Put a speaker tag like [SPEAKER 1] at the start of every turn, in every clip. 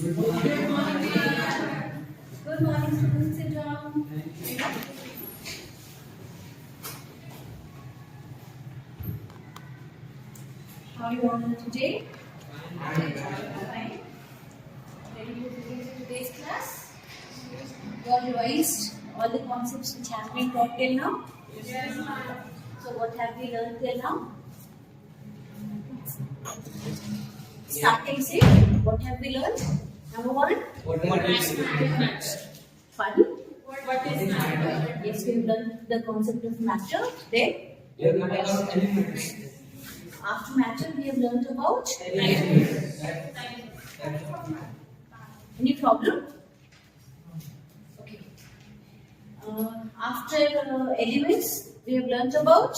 [SPEAKER 1] Good morning, students. Sit down. How are you all today? Fine. Ready to begin today's class? You all revised all the concepts which have been taught till now? Yes, ma'am. So what have we learned till now? Starting say, what have we learned? Number one?
[SPEAKER 2] What is matter?
[SPEAKER 1] Pardon?
[SPEAKER 2] What is matter?
[SPEAKER 1] Yes, we have learned the concept of matter. Then,
[SPEAKER 2] We have learned about elements.
[SPEAKER 1] after matter, we have learned about
[SPEAKER 2] Elements.
[SPEAKER 1] any problem? Okay. After elements, we have learned about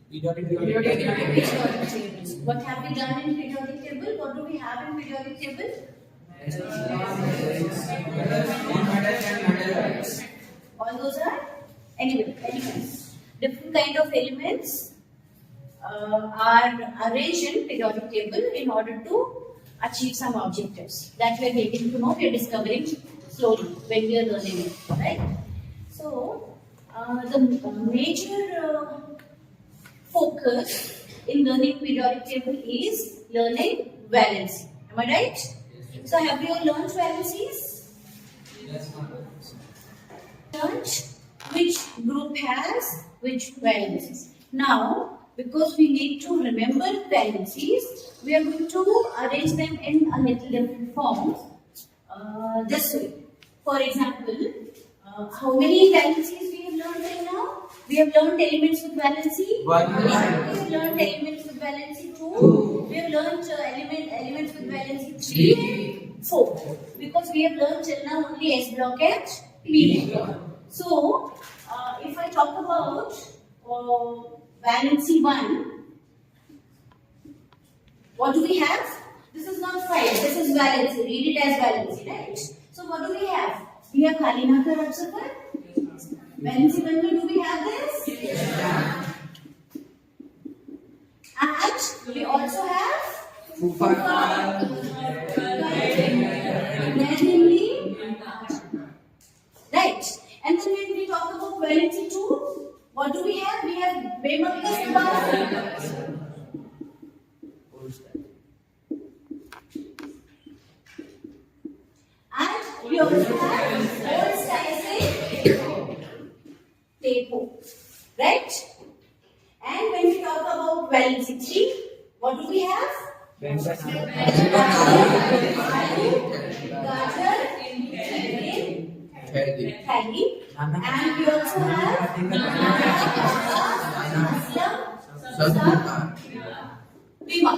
[SPEAKER 2] Periodic
[SPEAKER 1] periodic tables. What have we done in periodic table? What do we have in periodic table? All those are elements. Different kind of elements are arranged in periodic table in order to achieve some objectives that we are getting to know, we are discovering slowly when we are learning it, right? So, the major focus in learning periodic table is learning valency. Am I right? So, have you all learned valencies? Learned which group has which valencies. Now, because we need to remember valencies, we are going to arrange them in a little different forms. This way. For example, how many valencies we have learned till now? We have learned elements with valency.
[SPEAKER 2] One.
[SPEAKER 1] We have learned elements with valency 2. We have learned elements with valency 3 and 4. Because we have learned till now only S block and P block. So, if I talk about valency 1, what do we have? This is not 5, this is valency. Read it as valency, right? So, what do we have? We have Gandhinagar observer. Valency 1, do we have this?
[SPEAKER 2] Yes.
[SPEAKER 1] And we also have randomly. Right. And then when we talk about valency 2, what do we have? We have Bema plus bar. And we also have old style tapo. Right? And when we talk about valency 3, what do we have? Taggy. And we also have Bima.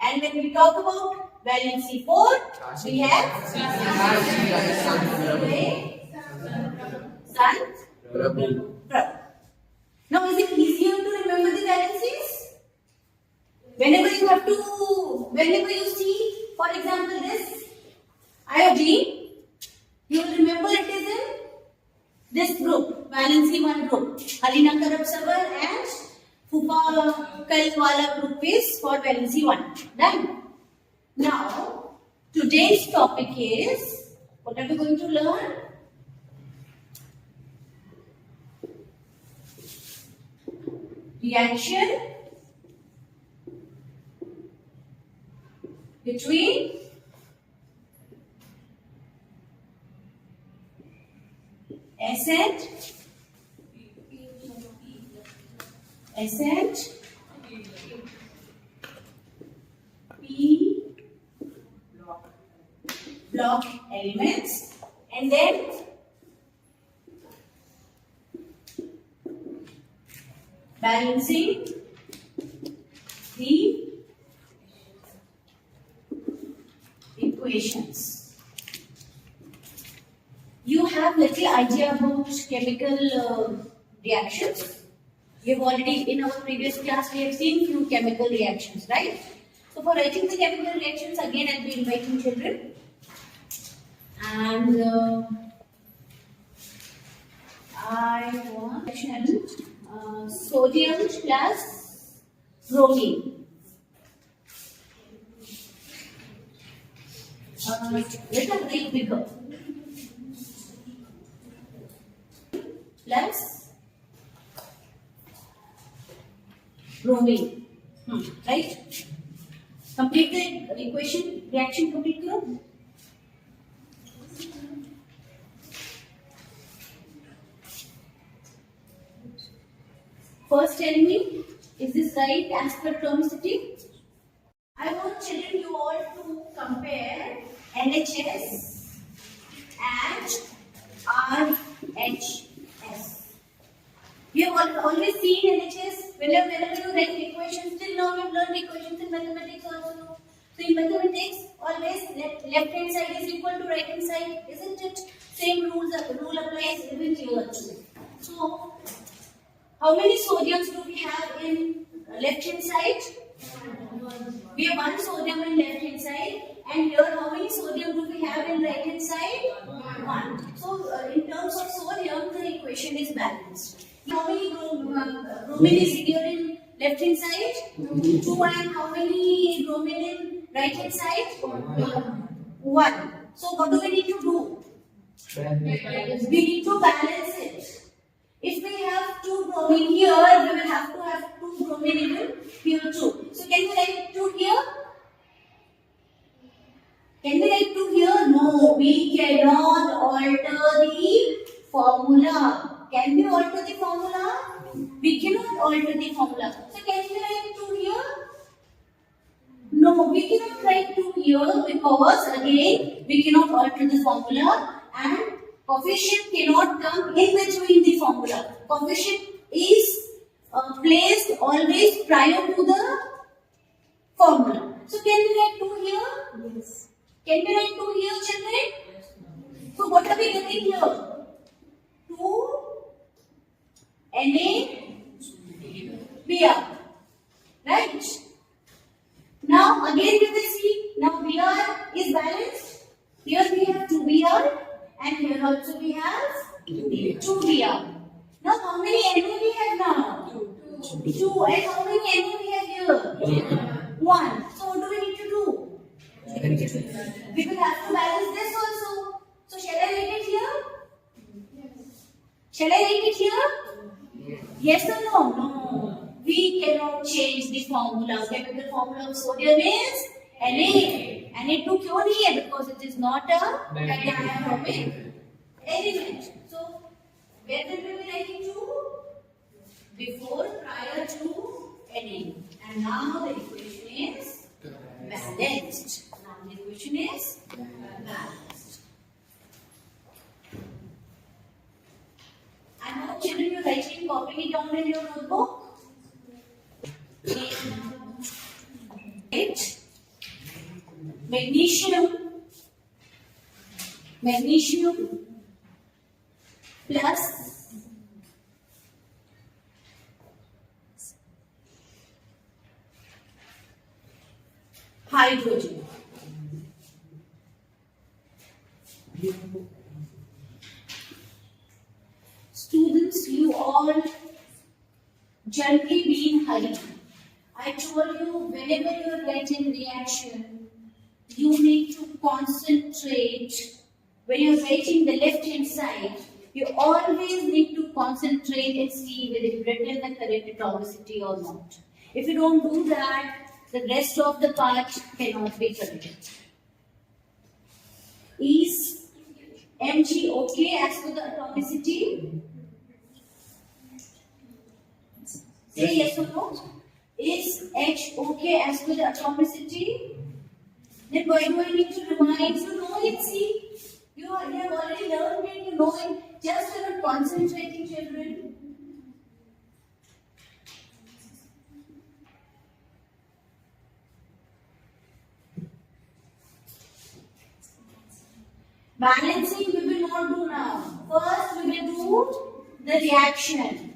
[SPEAKER 1] And when we talk about valency 4, we have Sun, Prabhu. Now, is it easier to remember the valencies? Whenever you see, for example, this iodine, you will remember it is in this group, valency 1 group. Gandhinagar observer and Fupa Kalwala group is for valency 1. Done. Now, today's topic is, what are we going to learn? Reaction between S and P block elements, and then balancing the equations. You have little idea about chemical reactions. We have already, in our previous class, we have seen few chemical reactions, right? So for writing the chemical reactions, again I'll be inviting children. And I want sodium plus bromine. Let us write bigger. Plus bromine. Right? Complete the equation, reaction complete karo. First tell me, is this right as per atomicity? I want children you all to compare NHS and RHS. We have always seen NHS whenever you write equations. Till now we have learned equations in mathematics also. So in mathematics, always left hand side is equal to right hand side, isn't it? Same rule applies even here too. So how many sodiums do we have in left hand side? We have one sodium in left hand side, and here how many sodium do we have in right hand side? One. So in terms of sodium, the equation is balanced. How many bromine is here in left hand side? 2, and how many bromine in right hand side? 1. So what do we need to do? We need to balance it. If we have 2 bromine here, we will have to have 2 bromine even here too. So can we write 2 here? Can we write 2 here? No, we cannot alter the formula. Can we alter the formula? We cannot alter the formula. So can we write 2 here? No, we cannot write 2 here because again we cannot alter the formula and coefficient cannot come in between the formula. Coefficient is placed always prior to the formula. So can we write 2 here? Yes. Can we write 2 here, children? So what are we getting here? 2 NaBr. Right? Now again we will see. Now Br is balanced. Here we have 2Br. And here also we have 2Br. Now how many Na we have now? 2. And how many Na we have here? 1. So what do we need to do? We will have to balance this also. So shall I write it here? Shall I write it here? Yes or no? No. We cannot change the formula. Chemical formula of sodium is Na. Na2 क्यों नहीं है? Because it is not a diatomic element. So where will we be writing to? Before, prior to Na. And now the equation is balanced. Now the equation is balanced. And now children, you are writing, copying it down in your notebook. 8. Magnesium plus hydrogen. Students, you all gently be in hurry. I told you, whenever you are writing reaction, you need to concentrate. When you are writing the left hand side, you always need to concentrate and see whether you written the correct atomicity or not. If you don't do that, the rest of the part cannot be corrected. Is Mg okay as per the atomicity? Say yes or no. Is H okay as per the atomicity? Then why do I need to remind? You know it, see. You have already learned it, you know it. Just you are concentrating, children. Balancing we will not do now. First we will do the reaction.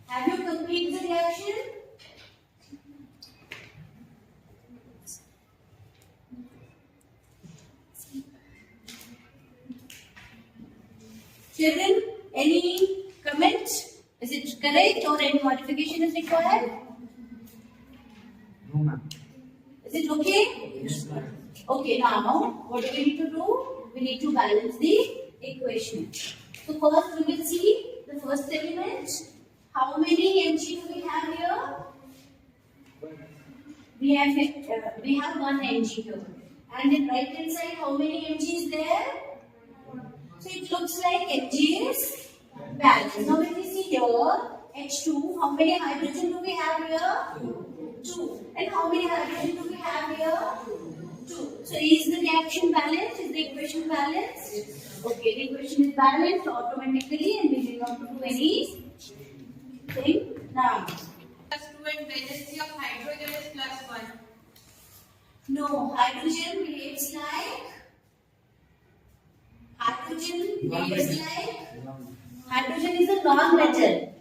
[SPEAKER 1] Have you completed the reaction? Children, any comment? Is it correct or any modification is required?
[SPEAKER 2] No, ma'am.
[SPEAKER 1] Is it okay?
[SPEAKER 2] Yes, ma'am.
[SPEAKER 1] Okay, now what do we need to do? We need to balance the equation. So first we will see the first element. How many mg do we have here? We have 1 mg here. And in right hand side, how many mg is there? So it looks like mg is balanced. Now if we see here, H2, how many hydrogen do we have here? 2. And how many hydrogen do we have here? 2. So is the reaction balanced? Is the equation balanced? Okay, the equation is balanced automatically and we will not do anything now.
[SPEAKER 3] Plus 2 and valency of hydrogen is plus 1.
[SPEAKER 1] No, hydrogen behaves like hydrogen is a non-metal.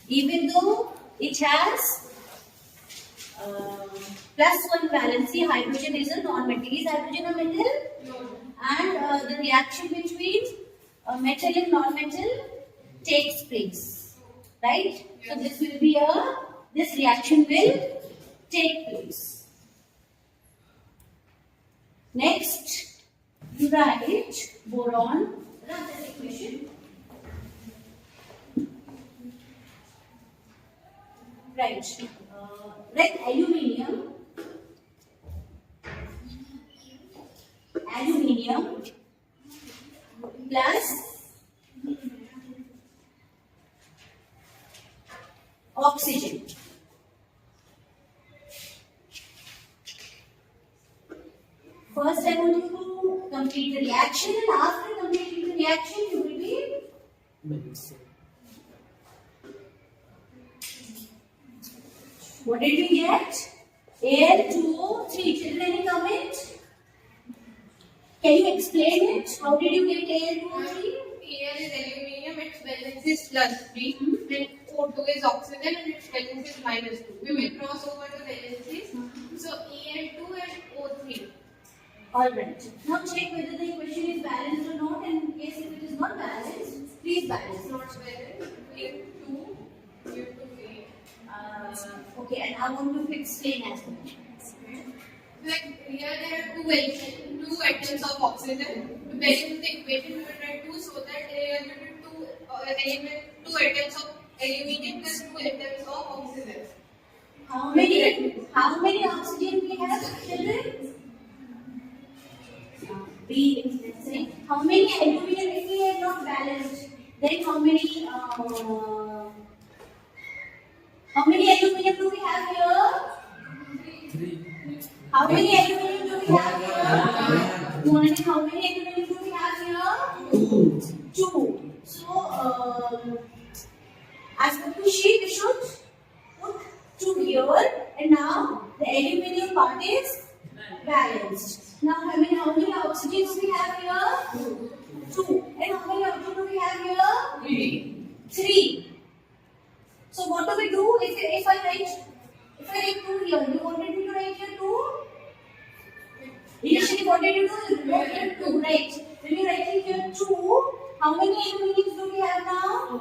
[SPEAKER 1] Even though it has plus 1 valency, hydrogen is a non-metal. Is hydrogen a metal?
[SPEAKER 3] No.
[SPEAKER 1] And the reaction between metal and non-metal takes place, right? So this reaction will take place. Next, you write boron. Run this equation. Right. Write aluminium plus oxygen. First, I want you to complete the reaction, and after completing the reaction, you will be what did we get? Al2O3. Children, any comment? Can you explain it? How did you get Al2O3?
[SPEAKER 3] Al is aluminium, its valence is plus 3, and O2 is oxygen and its valence is minus 2. We will cross over the valencies. So Al2 and O3.
[SPEAKER 1] Alright. Now check whether the equation is balanced or not, and in case if it is not balanced, please balance
[SPEAKER 3] It's
[SPEAKER 1] it.
[SPEAKER 3] not balanced. We have 2, we have to create.
[SPEAKER 1] Okay, and I want to explain as well.
[SPEAKER 3] Like here there are two atoms of oxygen. To balance the equation, we will write 2 so that there will be 2 atoms of aluminium plus 2 atoms of oxygen.
[SPEAKER 1] How many oxygen we have, children? Let's say, how many aluminium if we are not balanced? Then how many aluminium do we have here?
[SPEAKER 2] 3.
[SPEAKER 1] How many aluminium do we have here? 1. And how many aluminium do we have here? 2. So, as per the sheet, we should put 2 here, and now the aluminium part is balanced. Now, how many oxygen do we have here? 2. And how many oxygen do we have here? 3. So, what do we do if I write 2 here? You wanted me to write here 2? Initially, what did you do? You wrote here 2, right? When you write here 2, how many aluminiums do we have now?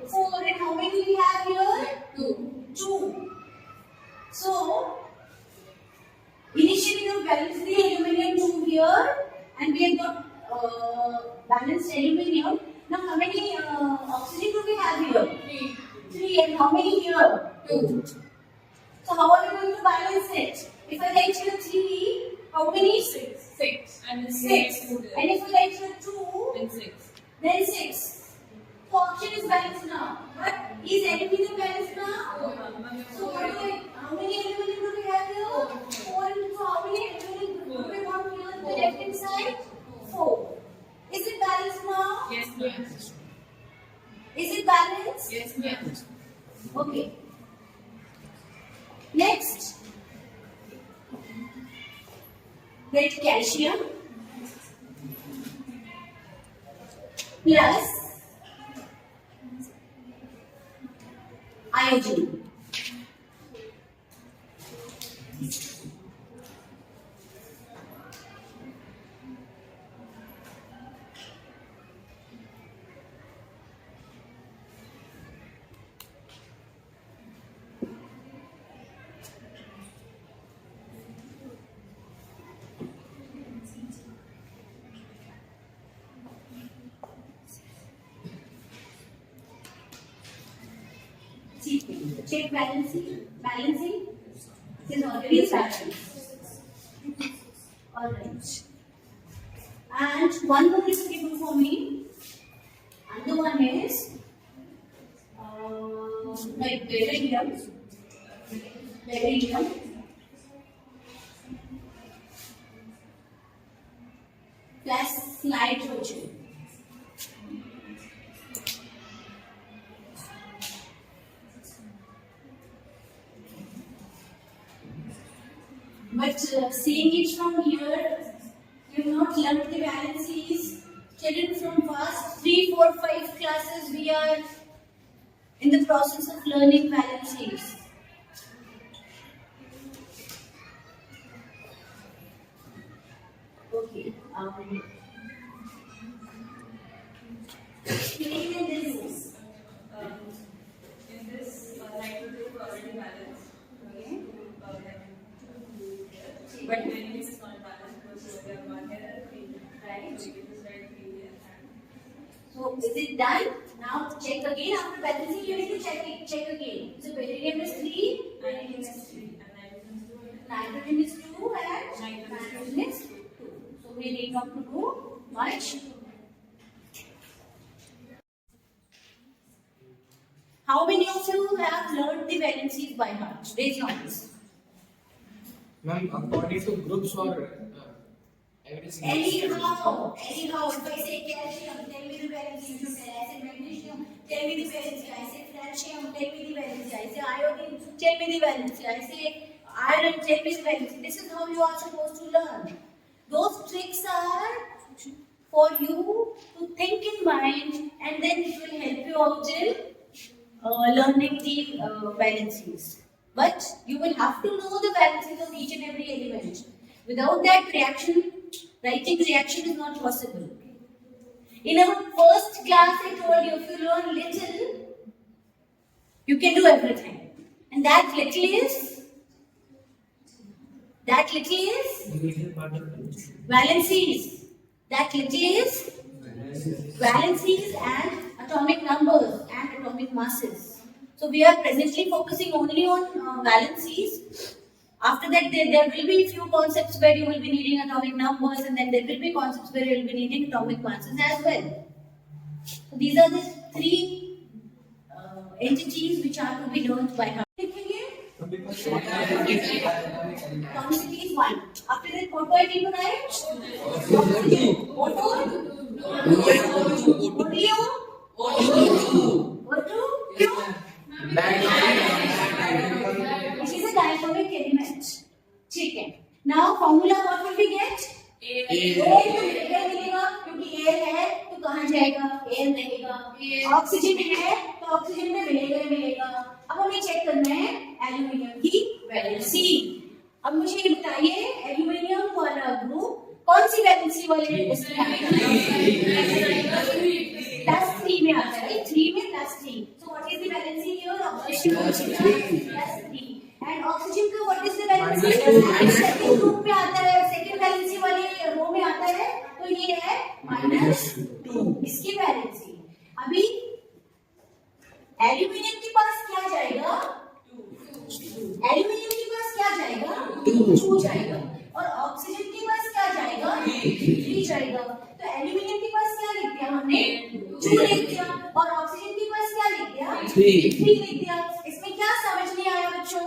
[SPEAKER 1] 4. And how many we have here? 2. So, initially we balanced the aluminium 2 here, and we have got balanced aluminium. Now, how many oxygen do we have here? 3. And how many here? 2. So, how are we going to balance it? If I write here 3, how many?
[SPEAKER 3] 6.
[SPEAKER 1] And 6. And if I write here 2, then 6. So, oxygen is balanced now. But is aluminium balanced now? So, how many aluminium do we have here? 4. So, how many aluminium do we want here on the left hand side? 4. Is it balanced now?
[SPEAKER 3] Yes.
[SPEAKER 1] Is it balanced?
[SPEAKER 3] Yes.
[SPEAKER 1] Okay. Next, get calcium plus iodine. check balancing. Balancing is already started. Alright. And one more is given for me. Another one is like beryllium. Beryllium. Plus nitrogen. But seeing it from here, you have not learned the valencies. Children, from past 3, 4, 5 classes, we are in the process of learning valencies. Okay. Explain this.
[SPEAKER 4] In this, nitrogen is already balanced.
[SPEAKER 1] Okay.
[SPEAKER 4] But when it is not balanced, because we have 1 here and 3 here.
[SPEAKER 1] Right.
[SPEAKER 4] So it is right 3 here.
[SPEAKER 1] So is it done? Now check again. After balancing, you need to check again. So beryllium is 3,
[SPEAKER 4] Nitrogen is 3 and
[SPEAKER 1] nitrogen is 2, and nitrogen is 2. So we need not to do much. How many of you have learned the valencies by heart? Raise your hands.
[SPEAKER 2] Ma'am, according to groups or evidence.
[SPEAKER 1] Anyhow, if I say calcium, tell me the valency. You say, I say magnesium, tell me the valency. I say calcium, tell me the valency. I say iodine, tell me the valency. I say iron, tell me the valency. This is how you are supposed to learn. Those tricks are for you to think in mind, and then it will help you out in learning the valencies. But you will have to know the valencies of each and every element. Without that, writing reaction is not possible. In our first class, I told you, if you learn little, you can do everything. And that little is valencies. That little is valencies and atomic numbers and atomic masses. So we are presently focusing only on valencies. After that, there will be few concepts where you will be needing atomic numbers, and then there will be concepts where you will be needing atomic masses as well. So these are the 3 entities which are to be learned by heart. Toxicity is 1. After that, what do I need to write? What This is a diatomic element. ठीक है. Now formula what will we get? Air मिलेगा, क्योंकि air है तो कहाँ जाएगा? Air रहेगा. Oxygen है तो oxygen में मिलेगा. अब हमें चेक करना है एल्यूमिनियम की वैलेंसी. अब मुझे ये बताइए, एल्यूमिनियम वाला ग्रुप कौन सी वैलेंसी वाले उसमें +3 में आता है. 3 में +3. So what is the valency here? +3. And oxygen का what is the valency? Second group में आता है, सेकंड वैलेंसी वाले रो में आता है, तो ये है -2 इसकी वैलेंसी. अभी एल्यूमिनियम के पास क्या जाएगा? 2 जाएगा. और ऑक्सीजन के पास क्या जाएगा? 3 जाएगा. तो एल्यूमिनियम के पास क्या लिख दिया हमने? 2 लिख दिया. और ऑक्सीजन के पास क्या लिख दिया? 3 लिख दिया. इसमें क्या समझ नहीं आया बच्चों?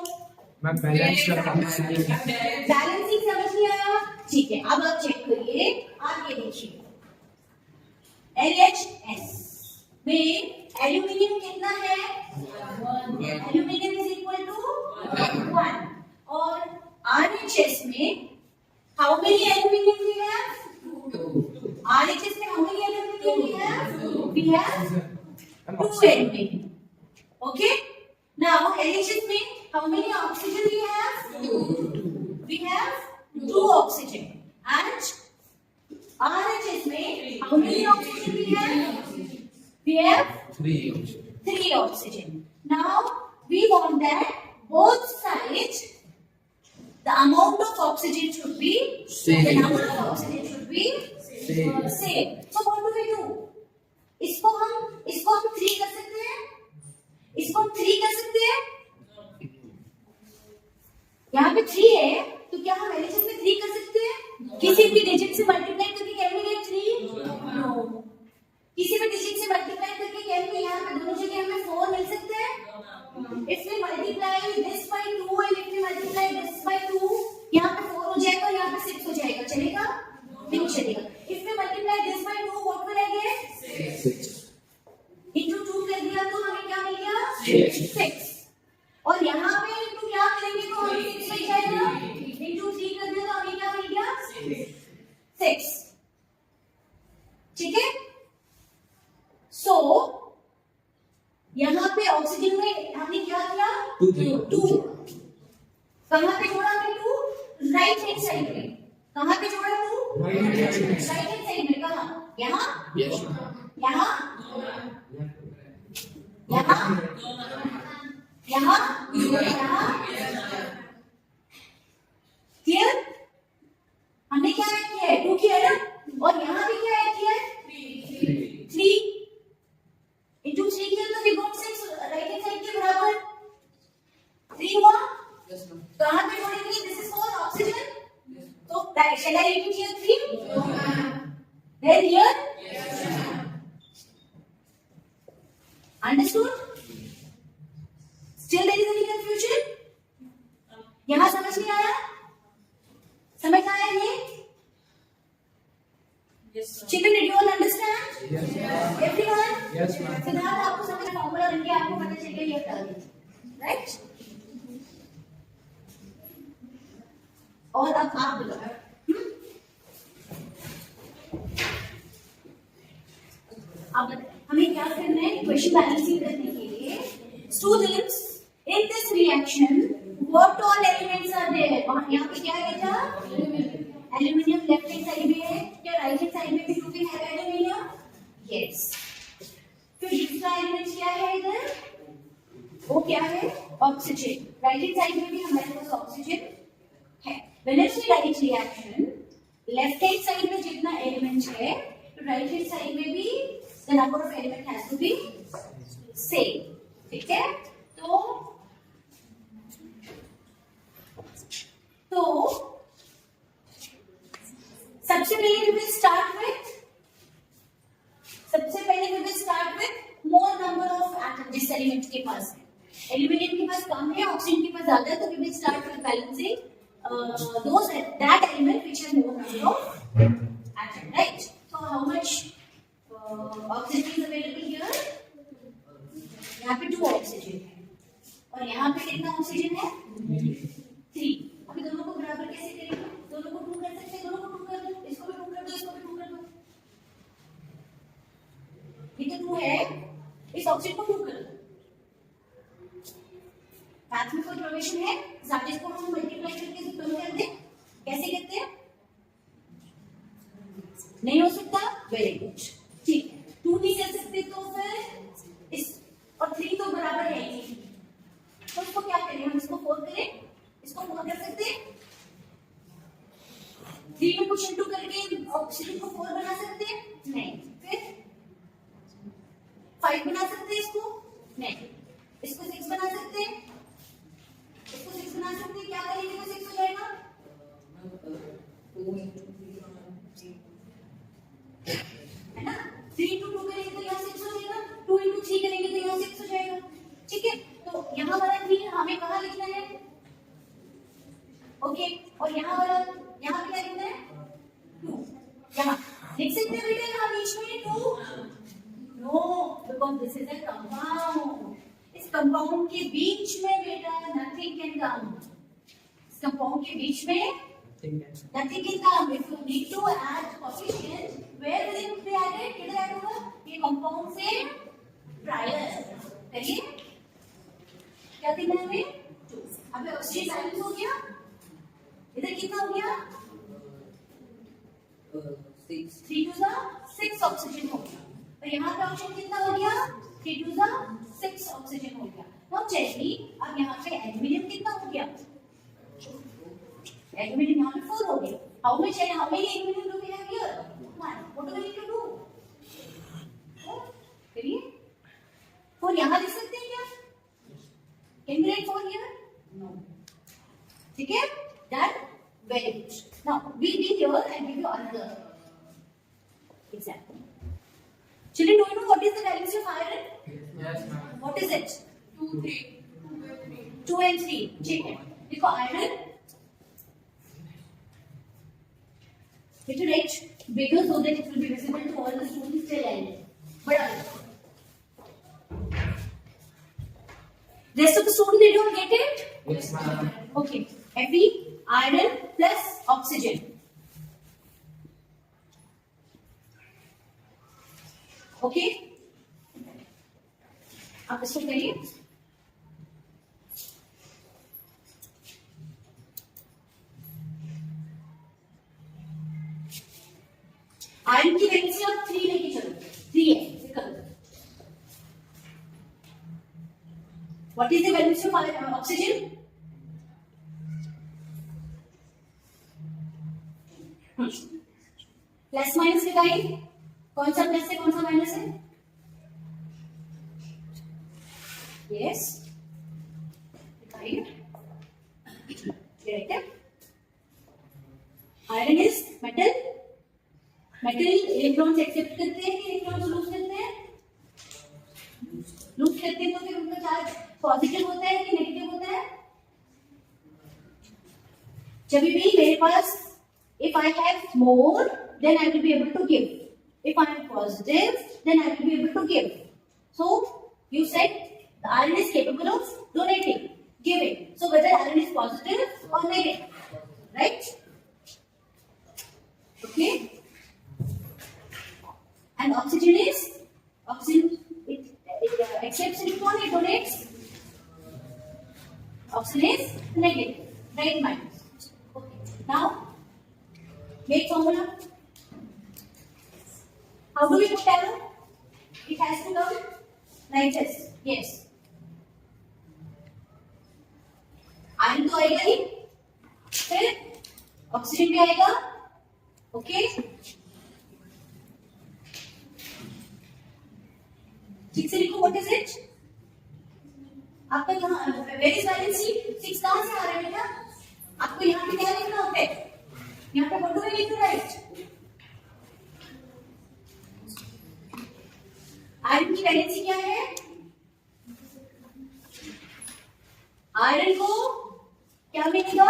[SPEAKER 2] मैं बैलेंस
[SPEAKER 1] बैलेंसिंग समझ नहीं आया? ठीक है, अब आप चेक करिए. आगे देखिए, LHS में एल्यूमिनियम कितना है? 1. Aluminium is equal to 1. और RHS में how many aluminium we have? RHS में how many aluminium we have? We have 2 aluminium. Okay. Now LHS में how many oxygen we have? We have 2 oxygen. And RHS में how many oxygen we have? We have 3 oxygen. Now we want that both sides the amount of oxygen should be same. The number of oxygen should be same. So what do we do? इसको हम 3 कर सकते हैं. इसको हम 3 कर सकते हैं. यहाँ पे 3 है तो क्या हम LHS में 3 कर सकते हैं? किसी भी डिजिट से मल्टीप्लाई करके कैन वी गेट 3? नो। किसी भी डिजिट से मल्टीप्लाई करके कैन वी, यहाँ पे दोनों जगह हमें 4 मिल सकते हैं? If we multiply this by 2 and if we multiply this by 2, यहाँ पे 4 हो जाएगा और यहाँ पे 6 हो जाएगा, चलेगा? नहीं चलेगा। If we multiply this by 2, what will I get?
[SPEAKER 2] 6.
[SPEAKER 1] Into 2 कर दिया तो हमें क्या मिल गया? 6। और यहाँ पे into क्या करेंगे तो हमें 6 मिल जाएगा। into 3 कर दिया तो हमें क्या मिल गया? 6। ठीक है? So यहाँ पे ऑक्सीजन में हमने क्या किया? 2। कहाँ पे जोड़ा हमने 2? राइट हैंड साइड में। कहाँ पे जोड़ा 2? राइट हैंड साइड में। कहाँ? यहाँ? यहाँ? यहाँ? क्लियर? हमने क्या ऐड किया है? 2 किया है ना? और यहाँ पे क्या ऐड किया है? 3 into 3 किया तो we got 6 right hand side के बराबर 3 हुआ। कहाँ पे जोड़ेंगे? दिस इज फॉर ऑक्सीजन, तो shall I write it here 3? Then here? Understood? Still there is any confusion? यहाँ समझ नहीं आया? समझ आया ये? Children, did you all understand? Everyone?
[SPEAKER 2] Yes, ma'am.
[SPEAKER 1] Siddharth, आपको समझ फॉर्मूला बन गया, आपको पता चल गया ये क्या है, राइट? और अब आप बताओ। अब हमें क्या करना है? क्वेश्चन बैलेंसिंग करने के लिए students in this reaction what all elements are there? और यहाँ पे क्या है बेटा? एल्यूमिनियम लेफ्ट हैंड साइड में है, क्या राइट हैंड साइड में भी टू भी है एल्यूमिनियम? यस। फिर दूसरा एलिमेंट क्या है इधर? वो क्या है? ऑक्सीजन। राइट हैंड साइड में भी हमारे पास ऑक्सीजन है। Whenever we write reaction, left hand side में जितना एलिमेंट है, तो right hand side में भी the number of element has to be same. ठीक है? तो सबसे पहले we will start with more number of atoms जिस एलिमेंट के पास है। एल्यूमिनियम के पास कम है, ऑक्सीजन के पास ज्यादा है, तो we will start with balancing that element which has more number of atom, right? So how much oxygen is available here? यहाँ पे 2 ऑक्सीजन है और यहाँ पे कितना ऑक्सीजन है? 3। अभी दोनों को बराबर कैसे करेंगे? दोनों को 2 कर सकते हैं, दोनों को 2 कर दो, इसको भी 2 कर दो, इसको भी 2 कर दो। ये तो 2 है, इस ऑक्सीजन को 2 कर दो। साथ में कोई प्रोविजन है? साथ को हम मल्टीप्लाई करके दोनों कर दें। कैसे करते हैं? नहीं हो सकता? वेरी गुड, ठीक है। 2 नहीं कर सकते तो फिर इस और 3 तो बराबर है ही, तो इसको क्या करें? हम इसको 4 करें, इसको 4 कर सकते हैं। 3 में कुछ इंटू करके ऑक्सीजन को 4 बना सकते हैं? नहीं। फिर 5 बना सकते हैं इसको? नहीं। इसको 6 बना सकते हैं? इसको 6 बना सकते हैं। क्या करेंगे तो 6 हो जाएगा? है ना? 3 into 2 करेंगे तो यहाँ 6 हो जाएगा, 2 into 3 करेंगे तो यहाँ 6 हो जाएगा। ठीक है, तो यहाँ वाला 3 हमें कहाँ लिखना है? ओके, और यहाँ वाला यहाँ पे क्या लिखना है? 2। यहाँ लिख सकते हैं बेटा यहाँ बीच में 2? No, because this is a compound. इस कंपाउंड के बीच में बेटा नथिंग कैन कम। इस कंपाउंड के बीच में nothing can come. If you need to add coefficient, where will it be added? किधर ऐड होगा? ये कंपाउंड से प्रायर करिए। क्या करना है हमें? 2। अब ऑक्सीजन बैलेंस हो गया। इधर कितना हो गया? 3 to 6 ऑक्सीजन हो गया। और यहाँ पे ऑक्सीजन कितना हो गया? 3 to 6 ऑक्सीजन हो गया। तो चलिए अब यहाँ पे एल्यूमिनियम कितना हो गया? एल्यूमिनियम यहाँ पे 4 हो गया। How many aluminum do we have here? 1. What do we need to do? करिए। 4 यहाँ लिख सकते हैं क्या? Can we write 4 here? No. Okay? Done? Very good. Now, we be here and give you another example. Children, do you know what is the values of iron?
[SPEAKER 2] Yes, ma'am.
[SPEAKER 1] What is it?
[SPEAKER 3] 2, 3. 2 and 3.
[SPEAKER 1] 2 and 3. Check it. देखो iron. Hit it right bigger so that it will be visible to all the students till end. बड़ा. Rest of the students, did you all get it?
[SPEAKER 2] Yes, ma'am.
[SPEAKER 1] Okay. Fe, iron plus oxygen. Okay? आप इसको करिए. Iron की value से आप 3 लेके चलो. 3 है. निकल. What is the value of oxygen? Plus minus लगाइए. कौन सा प्लस है कौन सा माइनस है? यस. लगाइए. Iron is metal. Metal electrons accept करते हैं कि इलेक्ट्रॉन्स लूज करते हैं? लूज करते हैं तो फिर उनका चार्ज पॉजिटिव होता है कि नेगेटिव होता है? जब भी मेरे पास if I have more, then I will be able to give. If I am positive, then I will be able to give. So you said the iron is capable of donating, giving. So whether iron is positive or negative, right? Okay. And oxygen is it accepts electron, it donates. Oxygen is negative, right? Minus. Okay. Now make formula. How do we put arrow? It has to come like this. Yes. Iron तो आएगा ही, फिर oxygen भी आएगा. Okay. ठीक से लिखो. What is it? आपका कहाँ वेयर इज वैलेंसी? 6 कहाँ से आ रहा है बेटा? आपको यहाँ पे क्या लिखना होता है? यहाँ पे what do we need to write? Iron की वैलेंसी क्या है? आयरन को क्या मिलेगा?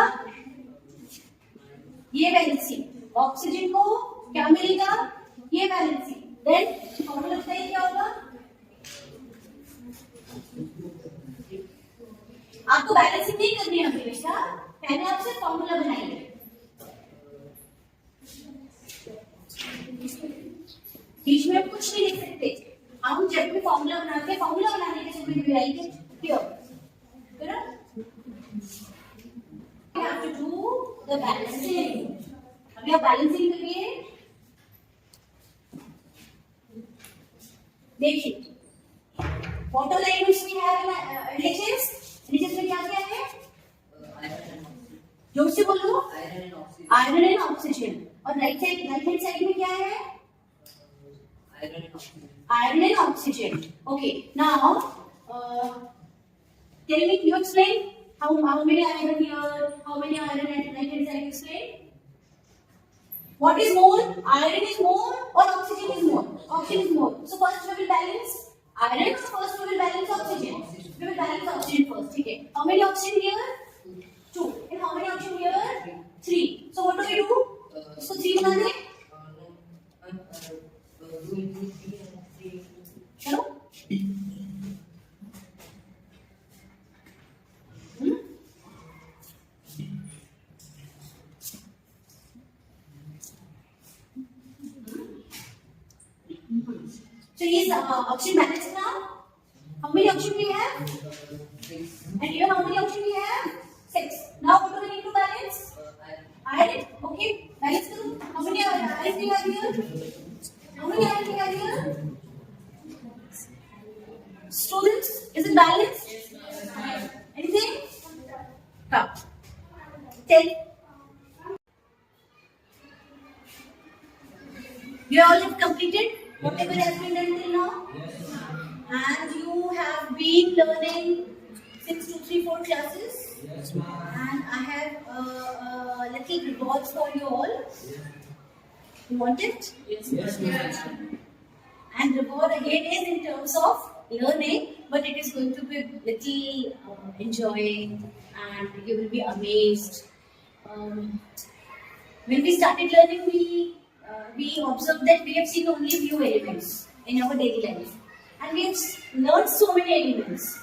[SPEAKER 1] ये वैलेंसी. ऑक्सीजन को क्या मिलेगा? ये वैलेंसी. देन फॉर्मूला बताइए क्या होगा? आपको बैलेंसिंग नहीं करनी है हमेशा. पहले आप सिर्फ फॉर्मूला बनाइए. बीच में कुछ नहीं लिख सकते. हम जब भी फॉर्मूला बनाते हैं, फॉर्मूला बनाने के समय भी लाइए क्यों? Correct. You have to do the balancing. अभी आप बैलेंसिंग करिए. देखिए, what are the elements we have in LHS? LHS में क्या क्या है? जोर से बोलो. Iron and oxygen. और राइट हैंड साइड में क्या है? Iron and oxygen. Okay. Now, tell me, you explain how many iron here, how many iron at right hand side. Explain. What is more? Iron is more or oxygen is more? Oxygen is more. So first we will balance iron. First we will balance oxygen. We will balance oxygen first. Okay. How many oxygen here? 2. And how many oxygen here? 3. So what do we do? So 3 बना दें. चलो. So yes, oxygen balance now. How many oxygen we have? 6. And here how many oxygen we have? 6. Now what do we need to balance? Iron. Okay. Balance करो. How many iron we have here? How many iron we have here? Students, is it balanced? Yes. Anything? Come. Tell. You all have completed whatever has been done till now? Yes. And you have been learning since 2, 3, 4 classes?
[SPEAKER 2] Yes, ma'am.
[SPEAKER 1] And I have little rewards for you all. You want it?
[SPEAKER 2] Yes, ma'am.
[SPEAKER 1] And reward again is in terms of learning, but it is going to be little enjoying, and you will be amazed. Um, when we started learning, we observed that we have seen only few elements in our daily life, and we have learned so many elements.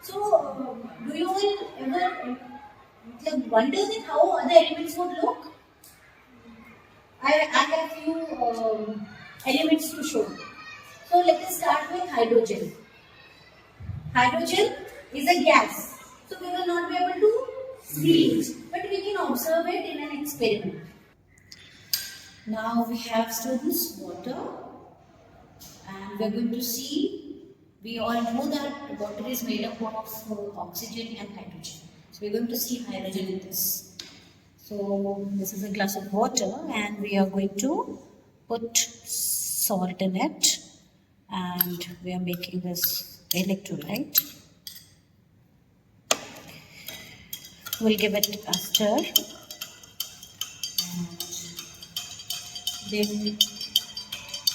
[SPEAKER 1] So, do you all ever wonder that how other elements would look? I have few elements to show. So let us start with hydrogen. Hydrogen is a gas. So we will not be able to see it, but we can observe it in an experiment. Now we have students water, and we are going to see. We all know that water is made up of oxygen and hydrogen. So we are going to see hydrogen in this. So this is a glass of water, and we are going to put salt in it, and we are making this electrolyte. We'll give it a stir, and then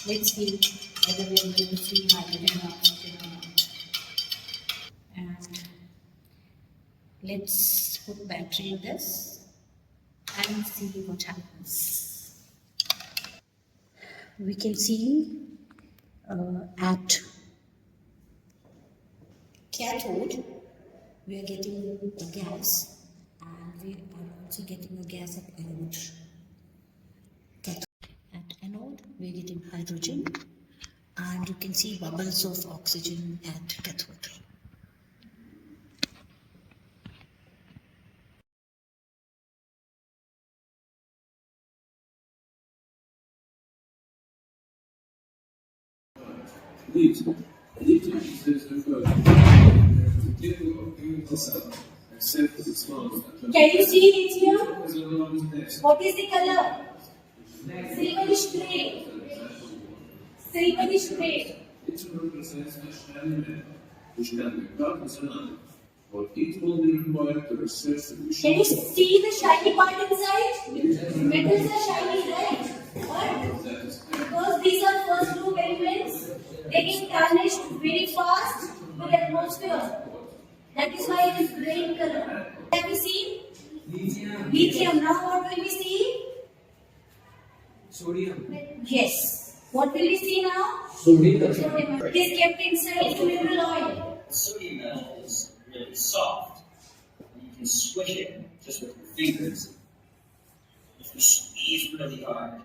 [SPEAKER 1] let's see whether we are going to see hydrogen or oxygen or not. And let's put battery in this and see what happens. We can see at cathode we are getting a gas, and we are also getting a gas at anode. At anode we are getting hydrogen, and you can see bubbles of oxygen at cathode. Can you see it here? What is the color? Silverish gray. Silverish gray. Can you see the shiny part inside? Metals are shiny, right? But because these are first group elements, they get tarnished very fast with atmosphere. That is why it is grey in color. Have you seen? Lithium. Now what will we see?
[SPEAKER 2] Sodium.
[SPEAKER 1] Yes. What will we see now?
[SPEAKER 2] Sodium.
[SPEAKER 1] It is kept inside the mineral oil.
[SPEAKER 5] Sodium metal is really soft. You can squish it just with your fingers. If you squeeze really hard,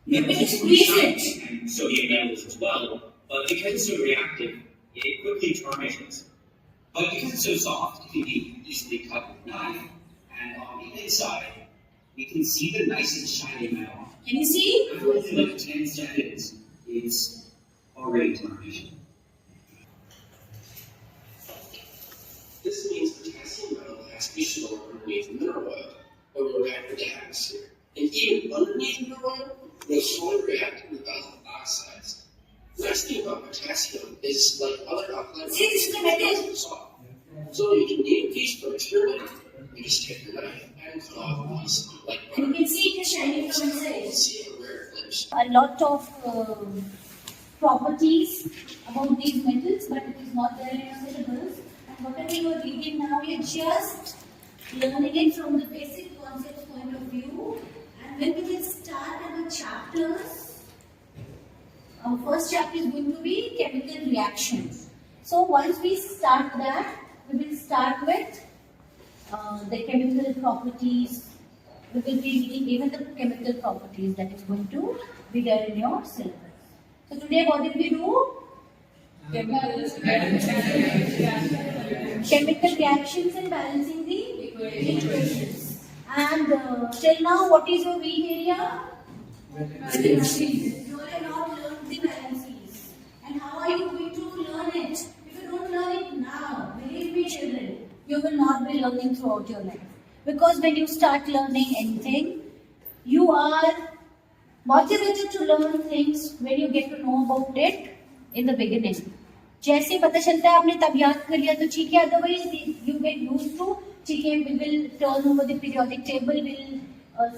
[SPEAKER 1] You can squeeze it.
[SPEAKER 5] and sodium metals as well, but because it's so reactive, it quickly tarnishes. But because it's so soft, it can be easily cut with a knife, and on the inside, we can see the nice and shiny metal.
[SPEAKER 1] Can you see?
[SPEAKER 5] After only like 10 seconds, it's already tarnished. This means potassium metal has to be stored underneath mineral oil, or will react with the atmosphere. And even underneath mineral oil, will slowly react with alpha oxides. The nice thing about potassium is, like other alkaline
[SPEAKER 1] See, this is the metal.
[SPEAKER 5] it's soft. So you can gain these for experiment. You just take your knife and cut off a piece, like
[SPEAKER 1] And you can see it is shining from inside.
[SPEAKER 5] see it where it flips.
[SPEAKER 1] A lot of properties about these metals, but it is not there in your syllabus. And whatever you are reading now, we are just learning it from the basic concepts point of view. And when we will start our chapters, our first chapter is going to be chemical reactions. So once we start that, we will start with the chemical properties. We will be reading even the chemical properties that is going to be there in your syllabus. So today what did we do? Chemical reactions and balancing the equations. And till now, what is your weak area? Balances. You all have not learned the balances. And how are you going to learn it? If you don't learn it now, believe me children, you will not be learning throughout your life. Because when you start learning anything, you are motivated to learn things when you get to know about it in the beginning. जैसे पता चलता है आपने तब याद कर लिया तो ठीक है, otherwise you get used to Okay, we will turn over the periodic table. We'll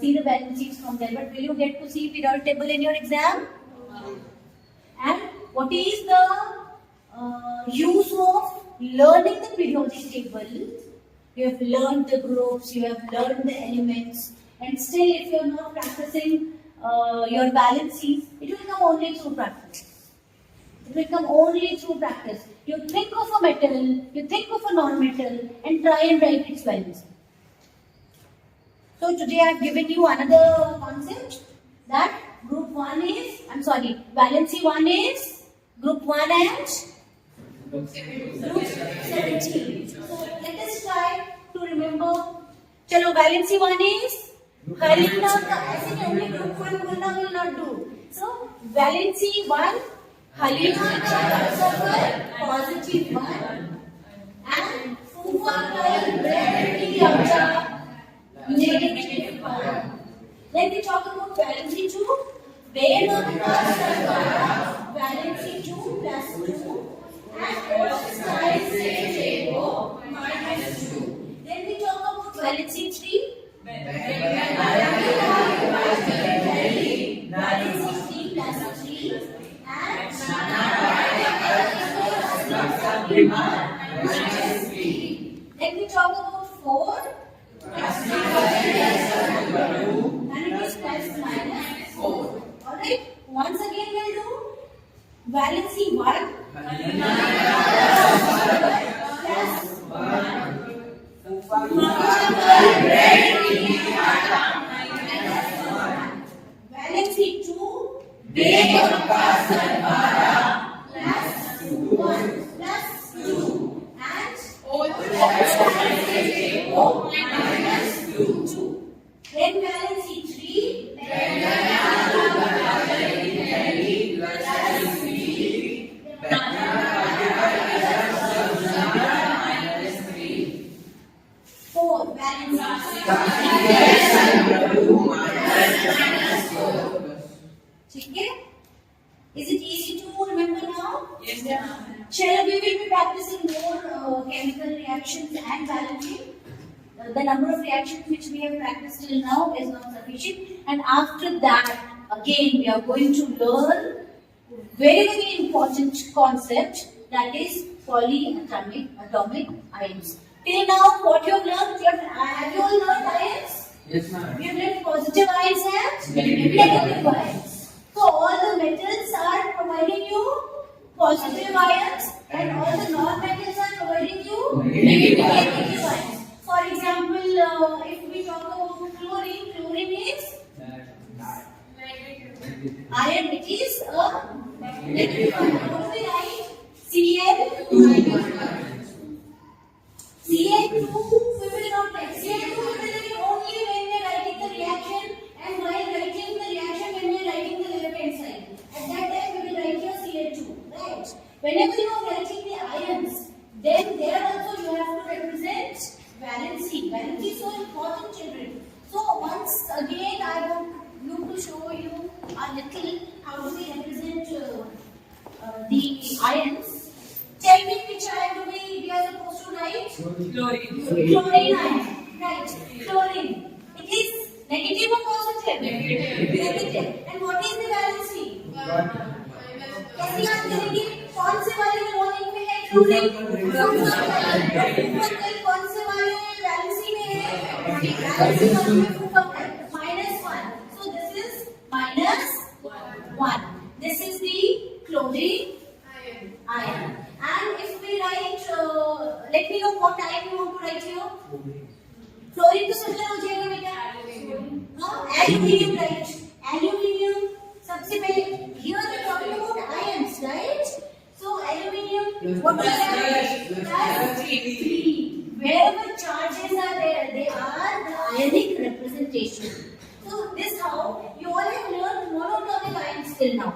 [SPEAKER 1] see the valencies from there. But will you get to see periodic table in your exam? And what is the use of learning the periodic table? You have learned the groups, you have learned the elements, and still if you are not practicing your valencies, it will come only through practice. It will come only through practice. You think of a metal, you think of a non-metal, and try and write its valency. So today I have given you another concept that group 1 is, valency 1 is group 1 and group 17. So let us try to remember. Chalo, valency 1 is Halina ka, ऐसे नहीं only group 1 बोलना will not do. So valency 1, Halina ka sulfur positive 1 and Fufa ka red outer negative 1. Then we talk about valency 2. Valency 2 plus 2 and minus 2. Then we talk about valency 3. Valency 3 plus 3 and minus 3. Then we talk about 4. And it is plus minus 4. Alright, once again we'll do valency 1 plus 1. Valency 2 plus 1 plus 2 and minus 2. Then valency 3 4 ठीक है? Is it easy to remember now?
[SPEAKER 4] Yes, ma'am.
[SPEAKER 1] Shall we will be practicing more chemical reactions and balancing. The number of reactions which we have practiced till now is not sufficient, and after that again we are going to learn very important concept, that is atomic ions. Till now what you have learned, have you all learned ions?
[SPEAKER 2] Yes, ma'am.
[SPEAKER 1] We have learned positive ions and negative ions. So all the metals are providing you positive ions and all the non-metals are providing you negative ions. For example, if we talk about chlorine is iron, it is a negative ion. What do we write? Cl2, we will not write. Cl2 we will write only when we are writing the reaction, and while writing the reaction when we are writing the left hand side. At that time we will write here Cl2, right? Whenever you are writing the ions, then there also you have to represent valency. Valency is so important, children. So once again I want to show you a little how do we represent the ions. Tell me which ion we are supposed to write? Chlorine ion. Right. Chlorine. It is negative or positive? Negative. And what is the valency? कैसे याद करेंगे? कौन से वाले morning में है chlorine? कौन से वाले वैलेंसी में है? -1. So this is -1. This is the chlorine ion. And if we write, let me know what ion you want to write here. Chlorine तो सिंपल हो जाएगा बेटा. Aluminium, right? Aluminium. सबसे पहले here we are talking about ions, right? So aluminium, what is that? Plus 3. Wherever charges are there, they are the ionic representation. So this how you all have learned monatomic ions till now.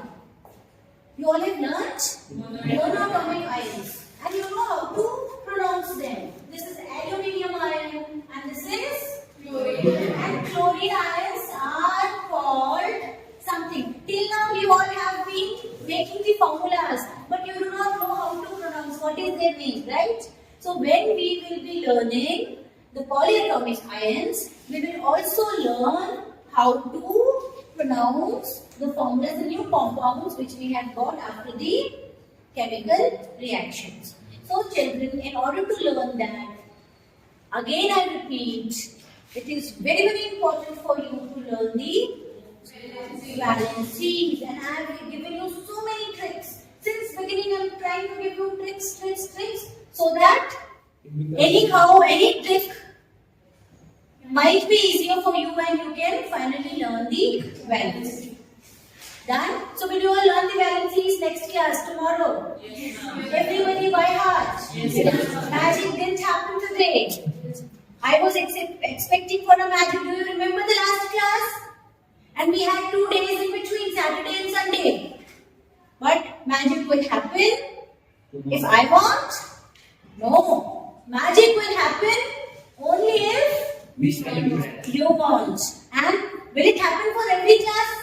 [SPEAKER 1] You all have learnt monatomic ions, and you know how to pronounce them. This is aluminium ion, and this is chlorine. And chlorine ions are called something. Till now you all have been making the formulas, but you do not know how to pronounce what is their name, right? So when we will be learning the polyatomic ions, we will also learn how to pronounce the formulas, the new compounds which we have got after the chemical reactions. So children, in order to learn that, again I repeat, it is very, very important for you to learn the valencies, and I have given you so many tricks. Since beginning I am trying to give you tricks, so that anyhow, any trick might be easier for you and you can finally learn the valency. Done? So will you all learn the valencies next class tomorrow?
[SPEAKER 4] Yes.
[SPEAKER 1] Everybody by heart? Yes. Magic didn't happen today. I was expecting for a magic. Do you remember the last class? And we had 2 days in between, Saturday and Sunday. But magic will happen if I want? No. Magic will happen only if you want. And will it happen for every class?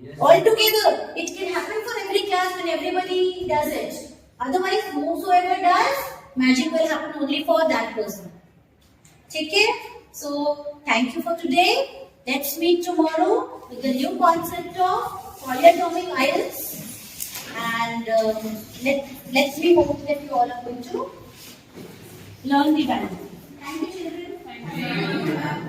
[SPEAKER 2] Yes.
[SPEAKER 1] Altogether, it can happen for every class when everybody does it. Otherwise, whosoever does, magic will happen only for that person. Okay? So, thank you for today. Let's meet tomorrow with the new concept of polyatomic ions. And let's be hopeful that you all are going to learn the value. Thank you, children.
[SPEAKER 4] Thank you.